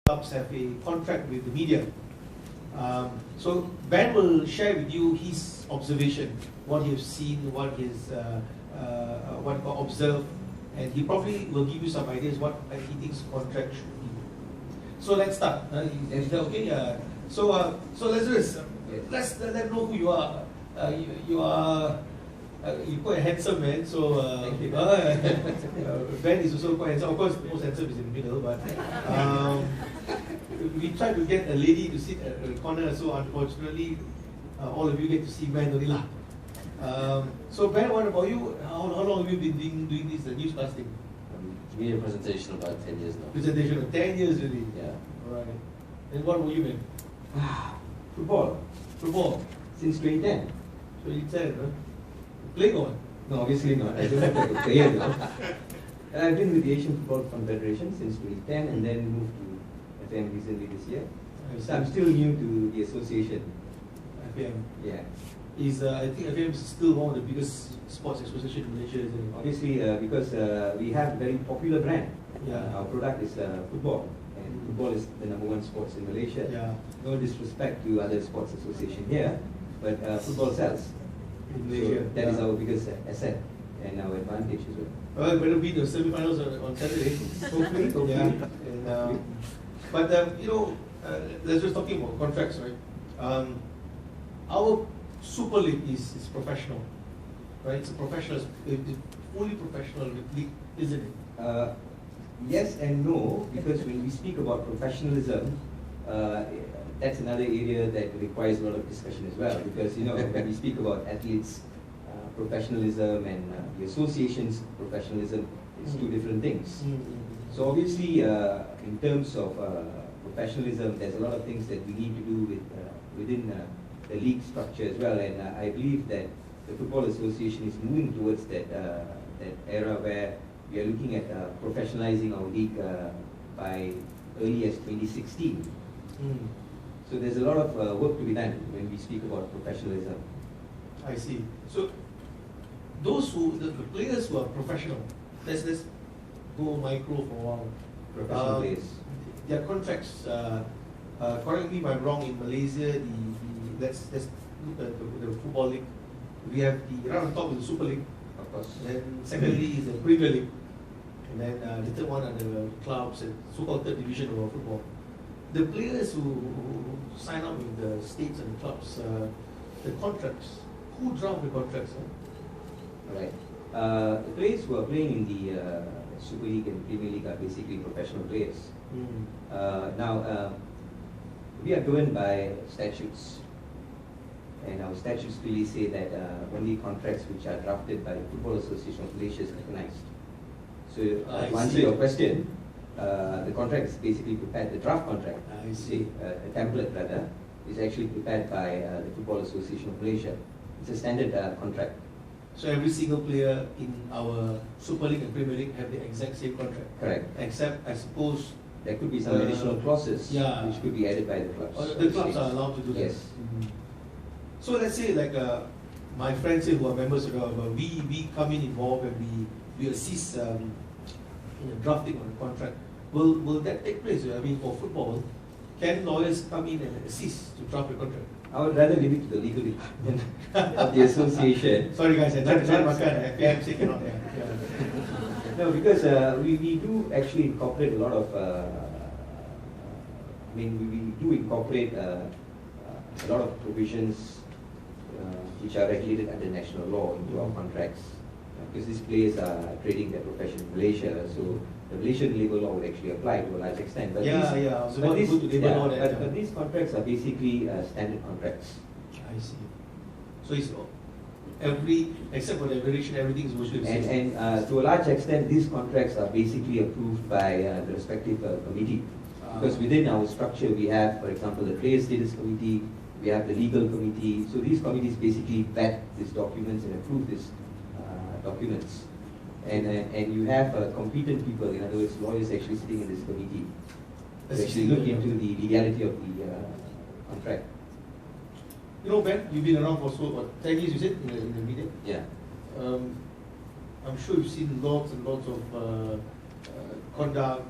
clubs have a contract with the media. So Ben will share with you his observation, what he's seen, what he's observed, and he probably will give you some ideas what he thinks contract should be. So let's start. Is that okay? So Lazarus, let's let them know who you are. You're quite a handsome man. So Ben is also quite handsome. Of course, most handsome is in the middle, but we tried to get a lady to sit at the corner. So unfortunately, all of you get to see Ben only lah. So Ben, what about you? How long have you been doing this newscasting? Media presentation about 10 years now. Presentation of 10 years really? Yeah. Alright. And what were you, man? Football. Since 2010. 2010, huh? Playing or what? No, obviously not. I don't have like a player though. I've been with the Asian Football Confederation since 2010 and then moved to FM recently this year. So I'm still new to the association. FM? Yeah. I think FM is still one of the biggest sports associations in Malaysia, isn't it? Obviously, because we have a very popular brand. Yeah. Our product is football. And football is the #1 sports in Malaysia. Yeah. No disrespect to other sports association here, but football sells. In Malaysia. So that is our biggest asset and our advantage as well. Well, better beat the semi-finals on Saturday. Hopefully. Yeah. And, but let's just talking about contracts, right? Our Super League is professional, right? It's a professional, it's fully professional league, isn't it? Yes and no, because when we speak about professionalism, that's another area that requires a lot of discussion as well. Because when we speak about athletes' professionalism and the association's professionalism, it's two different things. So obviously, in terms of professionalism, there's a lot of things that we need to do within the league structure as well. And I believe that the Football Association is moving towards that era where we are looking at professionalizing our league by early as 2016. So there's a lot of work to be done when we speak about professionalism. I see. So those the players who are professional, let's go micro for a while. Professional players. Their contracts, correct me if I'm wrong, in Malaysia, let's look at the football league. We have the right on top is the Super League. Of course. Then secondly is the Premier League. And then the third one are the clubs and so-called third division of football. The players who sign up with the states and the clubs, the contracts, who draft the contracts? Right. The players who are playing in the Super League and Premier League are basically professional players. Now, we are governed by statutes. And our statutes clearly say that only contracts which are drafted by the Football Association of Malaysia is recognized. So to answer your question, the contract is basically prepared, the draft contract, a template rather, is actually prepared by the Football Association of Malaysia. It's a standard contract. So every single player in our Super League and Premier League have the exact same contract? Correct. Except, I suppose, there could be some additional clauses which could be added by the clubs. The clubs are allowed to do that? Yes. So let's say like my friends here who are members of we come in involved and we assist in the drafting of the contract. Will that take place? I mean, for football, can lawyers come in and assist to draft the contract? I would rather leave it to the legal department of the association. Sorry guys, I tried to makan. FPMC cannot. No, because we do actually incorporate a lot of. We do incorporate a lot of provisions which are regulated under national law into our contracts. Because these players are trading their profession in Malaysia, so the Malaysian labour law would actually apply to a large extent. But these contracts are basically standard contracts. I see. So it's except for the variation, everything is mostly the same. And to a large extent, these contracts are basically approved by the respective committee. Because within our structure, we have, for example, the Player Status Committee, we have the Legal Committee. So these committees basically vet these documents and approve these documents. And you have competent people, in other words, lawyers actually sitting in this committee to actually look into the legality of the contract. Ben, you've been around for 10 years, you said, in the media? Yeah. I'm sure you've seen lots and lots of conduct,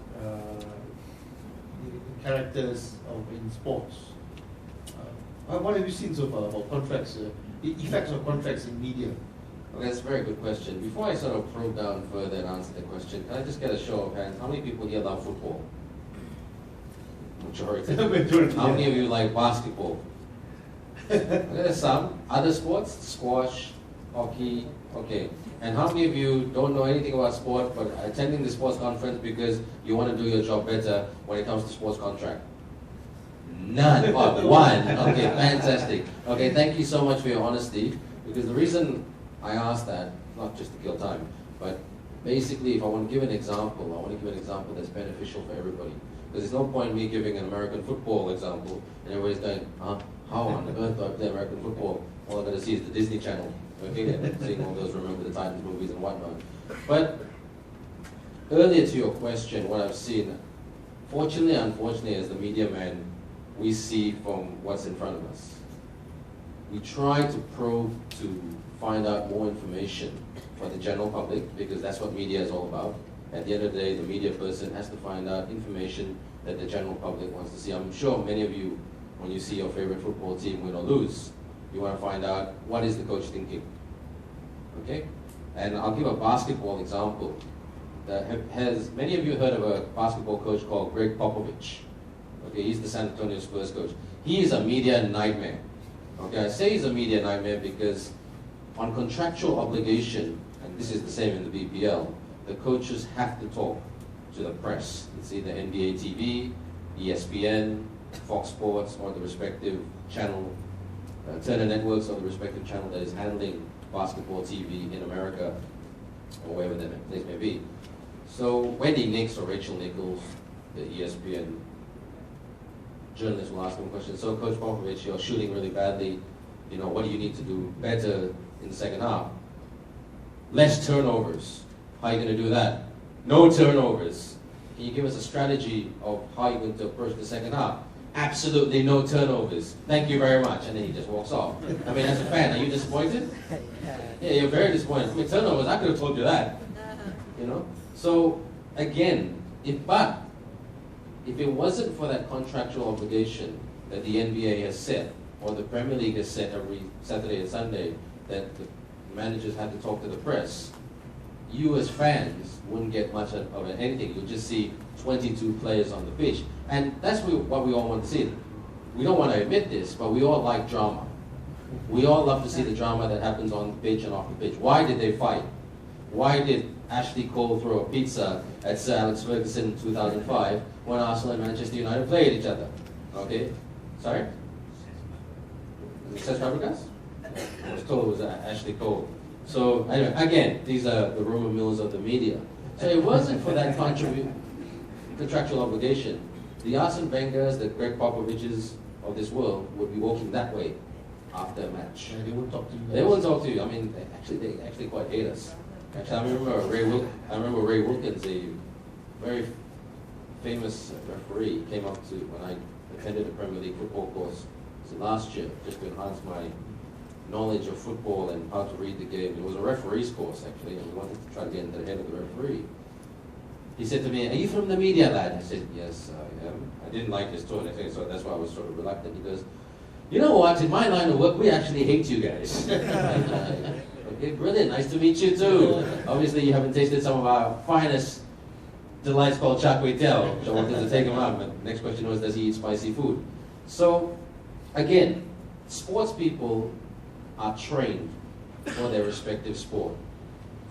characters in sports. What have you seen so far about contracts, the effects of contracts in media? Okay, that's a very good question. Before I sort of probe down further and answer the question, can I just get a show of hands? How many people here love football? Majority. How many of you like basketball? There's some. Other sports? Squash, hockey, okay. And how many of you don't know anything about sport but are attending the sports conference because you want to do your job better when it comes to sports contract? None. Oh, one. Okay, fantastic. Okay, thank you so much for your honesty, because the reason I asked that, not just to kill time, but basically if I want to give an example, I want to give an example that's beneficial for everybody. Because there's no point in me giving an American football example and everybody's going, how on earth do I play American football? All I'm going to see is the Disney Channel. Okay, and seeing all those Remember the Titans movies and whatnot. But earlier to your question, what I've seen, fortunately, unfortunately, as the media man, we see from what's in front of us. We try to probe to find out more information for the general public, because that's what media is all about. At the end of the day, the media person has to find out information that the general public wants to see. I'm sure many of you, when you see your favorite football team win or lose, you want to find out what is the coach thinking. Okay? And I'll give a basketball example. Has many of you heard of a basketball coach called Greg Popovich? Okay, he's the San Antonio Spurs coach. He is a media nightmare. Okay, I say he's a media nightmare because on contractual obligation, and this is the same in the BPL, the coaches have to talk to the press. It's either NBA TV, ESPN, Foxsports, or the respective channel, Turner Networks, or the respective channel that is handling basketball TV in America, or wherever that place may be. So Wendy Nix or Rachel Nichols, the ESPN journalist, will ask them questions. So Coach Popovich, you're shooting really badly. You know, what do you need to do better in the second half? Less turnovers. How are you going to do that? No turnovers. Can you give us a strategy of how you're going to approach the second half? Absolutely no turnovers. Thank you very much. And then he just walks off. I mean, as a fan, are you disappointed? Yeah, you're very disappointed. I mean, turnovers, I could have told you that. You know? So, again, if it wasn't for that contractual obligation that the NBA has set, or the Premier League has set every Saturday and Sunday, that the managers had to talk to the press, you as fans wouldn't get much of anything. You'll just see 22 players on the pitch. And that's what we all want to see. We don't want to admit this, but we all like drama. We all love to see the drama that happens on the pitch and off the pitch. Why did they fight? Why did Ashley Cole throw a pizza at Sir Alex Ferguson in 2005 when Arsenal and Manchester United played each other? Okay? Sorry? Cesc Fabregas? I was told it was Ashley Cole. So, anyway, again, these are the rumor mills of the media. So it wasn't for that contractual obligation. The Arsene Wengers, the Greg Popoviches of this world would be walking that way after a match. Yeah, they won't talk to you guys. They won't talk to you. I mean, they actually quite hate us. Actually, I remember Ray Wilkins, a very famous referee, came up to when I attended a Premier League football course last year, just to enhance my knowledge of football and how to read the game. It was a referee's course, actually, and we wanted to try to get into the head of the referee. He said to me, "Are you from the media, lad?" I said, "Yes, I am." I didn't like his tone, I think, so that's why I was sort of reluctant. He goes, "You know what, in my line of work, we actually hate you guys." Okay, brilliant, nice to meet you too. Obviously, you haven't tasted some of our finest delights called char kway teow, which I wanted to take him out, but the next question was, does he eat spicy food? So, again, sports people are trained for their respective sport.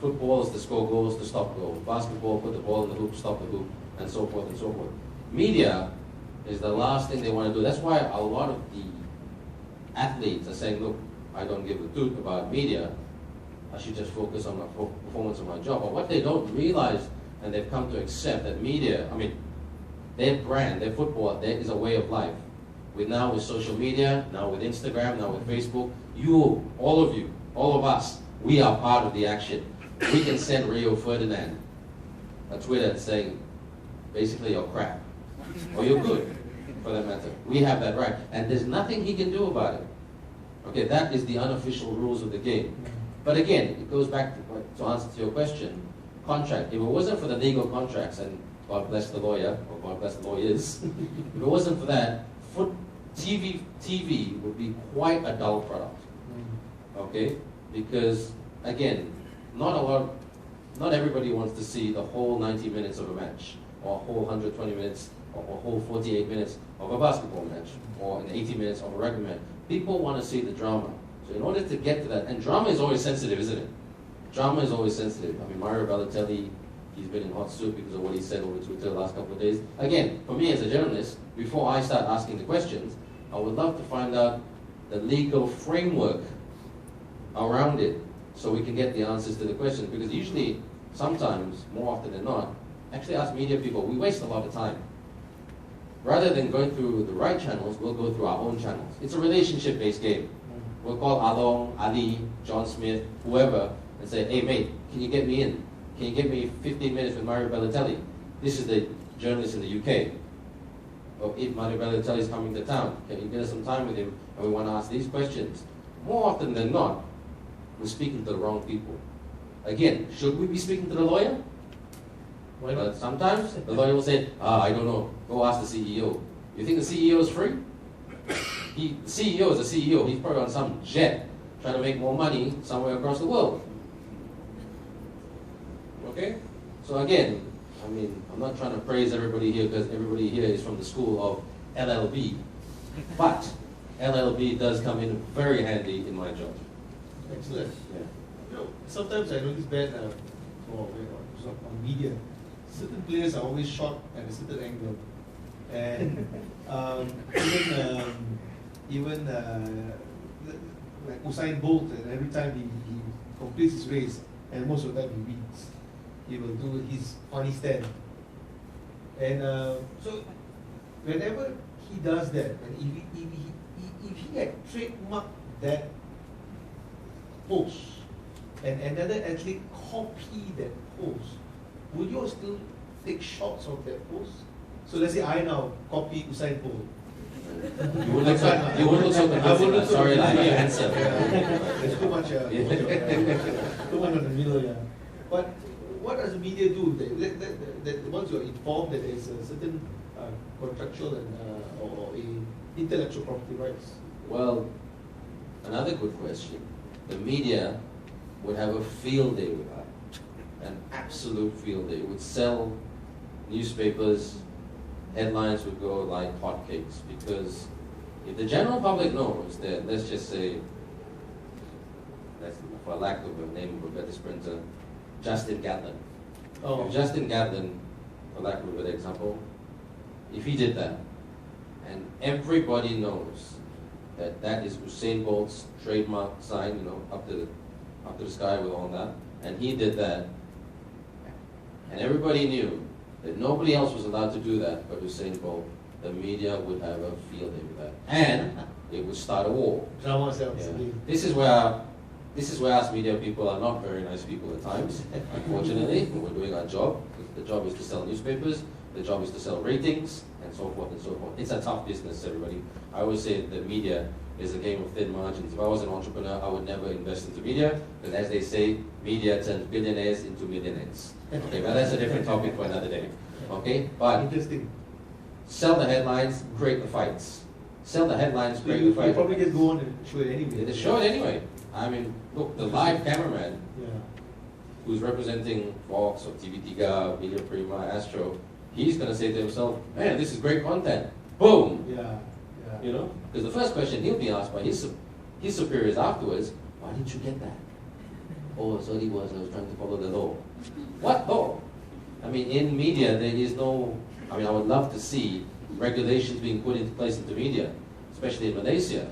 Football is to score goals, to stop goals. Basketball, put the ball in the hoop, stop the hoop, and so forth and so forth. Media is the last thing they want to do. That's why a lot of the athletes are saying, look, I don't give a toot about media. I should just focus on my performance of my job. But what they don't realize, and they've come to accept, that media, I mean, their brand, their football, there is a way of life. Now with social media, now with Instagram, now with Facebook, you, all of you, all of us, we are part of the action. We can send Rio Ferdinand a Twitter saying, basically, you're crap. Or you're good, for that matter. We have that right. And there's nothing he can do about it. Okay, that is the unofficial rules of the game. But again, it goes back to answer to your question, contract. If it wasn't for the legal contracts, and God bless the lawyer, or God bless the lawyers. If it wasn't for that, TV would be quite a dull product. Okay? Because, again, not everybody wants to see the whole 90 minutes of a match, or a whole 120 minutes, or a whole 48 minutes of a basketball match, or in 80 minutes of a rugby match. People want to see the drama. So in order to get to that, and drama is always sensitive, isn't it? Drama is always sensitive. I mean, Mario Balotelli, he's been in hot soup because of what he said over Twitter the last couple of days. Again, for me as a journalist, before I start asking the questions, I would love to find out the legal framework around it so we can get the answers to the questions. Because usually, sometimes, more often than not, actually as media people, we waste a lot of time. Rather than going through the right channels, we'll go through our own channels. It's a relationship-based game. We'll call Along, Ali, John Smith, whoever, and say, hey mate, can you get me in? Can you give me 15 minutes with Mario Balotelli? This is the journalist in the UK. Or if Mario Balotelli is coming to town, can you get us some time with him? And we want to ask these questions. More often than not, we're speaking to the wrong people. Again, should we be speaking to the lawyer? Why not? But sometimes the lawyer will say, I don't know, go ask the CEO. You think the CEO is free? The CEO is a CEO. He's probably on some jet trying to make more money somewhere across the world. Okay? So again, I mean, I'm not trying to praise everybody here because everybody here is from the school of LLB. But LLB does come in very handy in my job. Excellent. Yeah. You know, sometimes I notice that on media, certain players are always shot at a certain angle, and even like Usain Bolt, and every time he completes his race, and most of the time he wins, he will do his funny stand. And so whenever he does that, and if he had trademarked that pose, and another athlete copy that pose, would you still take shots of that pose? So let's say I now copy Usain Bolt. You would look so convincing. Sorry, I'm your answer. There's too much, too much on the middle, yeah. But what does the media do? That once you're informed that there's a certain contractual and or a intellectual property rights. Well, another good question. The media would have a field day with that, an absolute field day. It would sell newspapers. Headlines would go like hotcakes, because if the general public knows that, let's just say, for lack of a name of a better sprinter, Justin Gatlin. Oh. If Justin Gatlin, for lack of a better example, if he did that, and everybody knows that that is Usain Bolt's trademark sign, up to the sky with all that, and he did that, and everybody knew that nobody else was allowed to do that but Usain Bolt, the media would have a field day with that. And it would start a war. Drama sells. Yeah. This is where us media people are not very nice people at times, unfortunately, when we're doing our job. The job is to sell newspapers, the job is to sell ratings, and so forth and so forth. It's a tough business, everybody. I always say that media is a game of thin margins. If I was an entrepreneur, I would never invest into media, because as they say, media turns billionaires into millionaires. Okay, but that's a different topic for another day. Okay, but interesting. Sell the headlines, create the fights. Sell the headlines, So create you the fights. probably just go on and show it anyway. They show it anyway. I mean, look, the live cameraman Yeah. who's representing Fox or TV3, Media Prima, Astro, he's going to say to himself, man, this is great content. Boom! Yeah. Because the first question he'll be asked by his superiors afterwards, why didn't you get that? Oh, so I was trying to follow the law. What law? I mean, in media, there is no, I would love to see regulations being put into place into media, especially in Malaysia.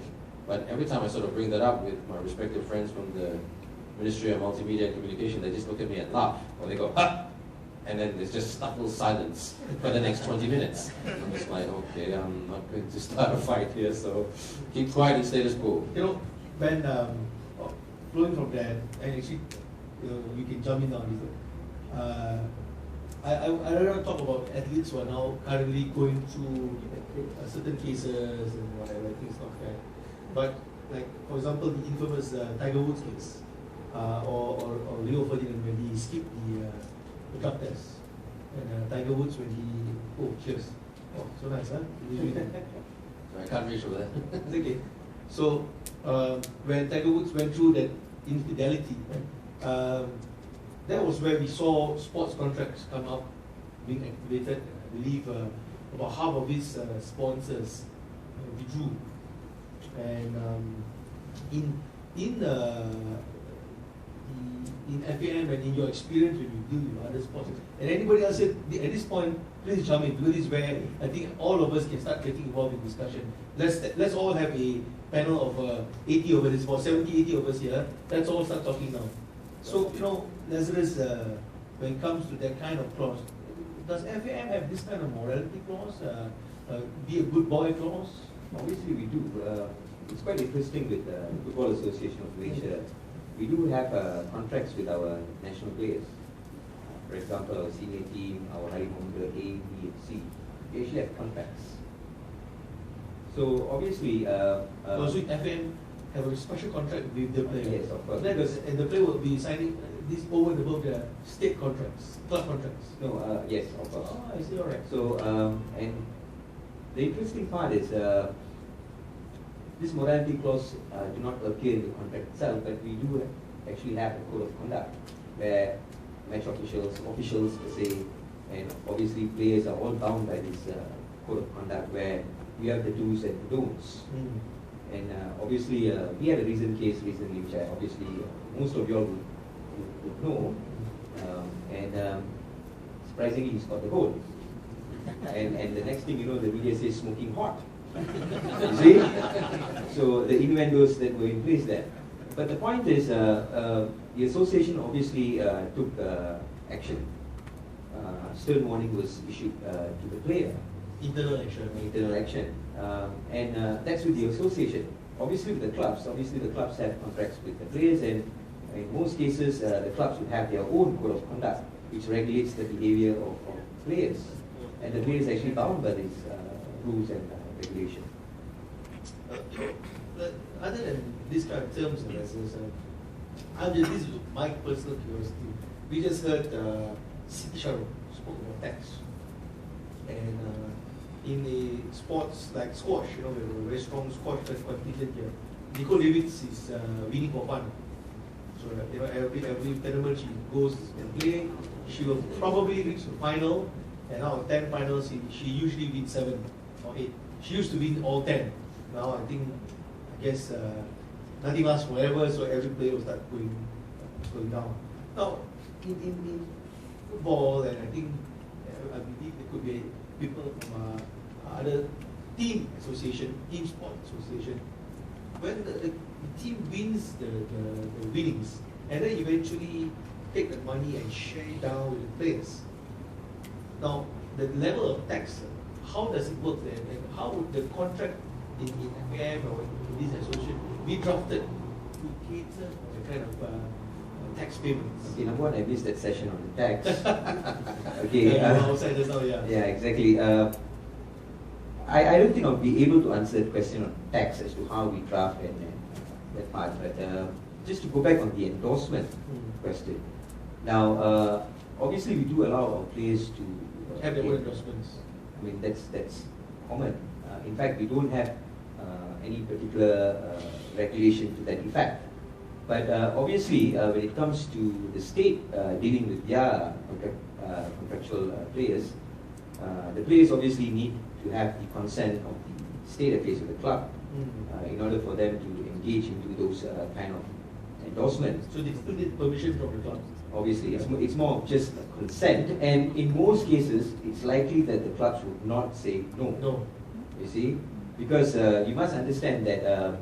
But every time I sort of bring that up with my respective friends from the Ministry of Multimedia and Communication, they just look at me and laugh, or they go, ha! And then there's just stifled silence for the next 20 minutes. I'm just like, okay, I'm not going to start a fight here, so keep quiet and status quo. Ben, flowing from that, and actually, you can jump in on this. I don't talk about athletes who are now currently going through certain cases and whatever. I think it's not fair. But, like, for example, the infamous Tiger Woods case, or Leo Ferdinand when he skipped the drug test. And Tiger Woods when he, oh cheers, oh so nice, huh? So I can't reach over there. It's okay. So when Tiger Woods went through that infidelity, that was where we saw sports contracts come up, being activated. I believe about half of his sponsors withdrew, and in FAM and in your experience when you deal with other sports, and anybody else said at this point, please jump in, because this is where I think all of us can start getting involved in discussion. Let's all have a panel of 80 of us, for 70, 80 of us here. Let's all start talking now. So Lazarus, when it comes to that kind of clause, does FAM have this kind of morality clause? Be a good boy clause? Obviously we do. It's quite interesting with the Football Association of Malaysia. We do have contracts with our national players. For example, our senior team, our Harimunda A, B, and C. We actually have contracts. So obviously, so FAM have a special contract with the player. Yes, of course. And the player will be signing this over and above the state contracts, club contracts. No, yes, of course. Oh, I see. All right. So, and the interesting part is this morality clause do not appear in the contract itself, but we do actually have a code of conduct where match officials per se, and obviously players are all bound by this code of conduct where we have the do's and the don'ts. And obviously, we had a recent case recently, which I obviously most of you all would know. And surprisingly, he scored the goal. And the next thing you know, the media says smoking hot. You see? So the innuendos that were in place there. But the point is, the association obviously took action. Stern warning was issued to the player. Internal action. Internal action. And that's with the association. Obviously with the clubs have contracts with the players, and in most cases the clubs would have their own code of conduct which regulates the behavior of players. And the players are actually bound by these rules and regulation. Other than this kind of terms and lessons, this is my personal curiosity. We just heard Siti Sharon spoke about tax. And in the sports like squash, we have a very strong squash contingent here. Nicole Davids is winning for fun. So every tournament she goes and play, she will probably reach the final. And out of 10 finals, she usually wins 7 or 8. She used to win all 10. Now I guess nothing lasts forever, so every player will start going down. Now in football, and I believe there could be people from other team sport association. When the team wins the winnings, and then eventually take the money and share it down with the players. Now, the level of tax, how does it work there? And how would the contract in FAM or in this association be drafted to cater for the kind of tax payments? Okay, number one, I missed that session on the tax. Okay. Outside just now, yeah. Yeah, exactly. I don't think I'll be able to answer the question on tax as to how we draft and that part. But just to go back on the endorsement question. Now, obviously, we do allow our players to have their own endorsements. I mean, that's common. In fact, we don't have any particular regulation to that effect. But obviously, when it comes to the state dealing with their contractual players, the players obviously need to have the consent of the state affairs of the club in order for them to engage into those kind of endorsements. So they still need permission from the club? Obviously, it's more of just consent, and in most cases, it's likely that the clubs would not say no. No. You see, because you must understand that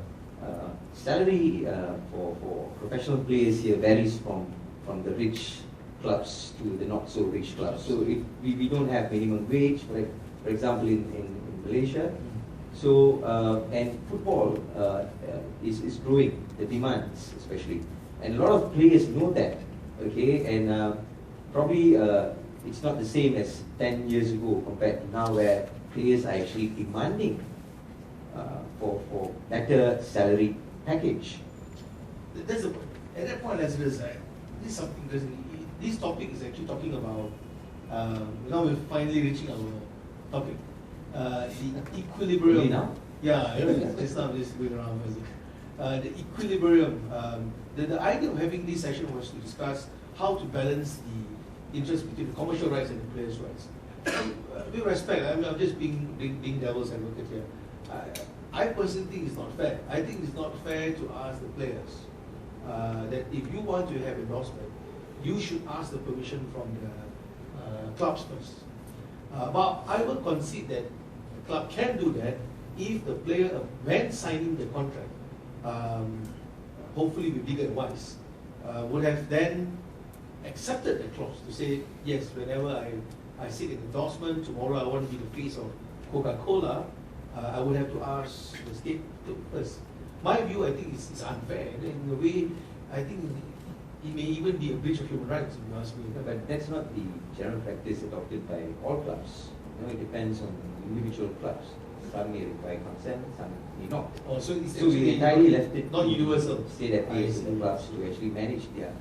salary for professional players here varies from the rich clubs to the not so rich clubs. So we don't have minimum wage, for example, in Malaysia. So and football is growing, the demands especially, and a lot of players know that. Okay, and probably it's not the same as 10 years ago compared to now, where players are actually demanding for better salary package. That's the point. At that point, Lazarus, this is something interesting. This topic is actually talking about Now we're finally reaching our topic. The equilibrium. Really now? Yeah, just now, just going around. The equilibrium. The idea of having this session was to discuss how to balance the interest between the commercial rights and the players' rights. With respect, I'm just being devil's advocate here. I personally think it's not fair. I think it's not fair to ask the players that if you want to have endorsement, you should ask the permission from the clubs first. But I will concede that the club can do that if the player, when signing the contract, hopefully with bigger and wise, would have then accepted the clause to say, yes, whenever I seek an endorsement, tomorrow I want to be the face of Coca-Cola, I would have to ask the state first. My view, I think, is unfair. And in a way, I think it may even be a breach of human rights, if you ask me. No, but that's not the general practice adopted by all clubs. It depends on individual clubs. Some may require consent, some may not. Oh, so we entirely left it not universal. State FAs and the clubs to actually manage their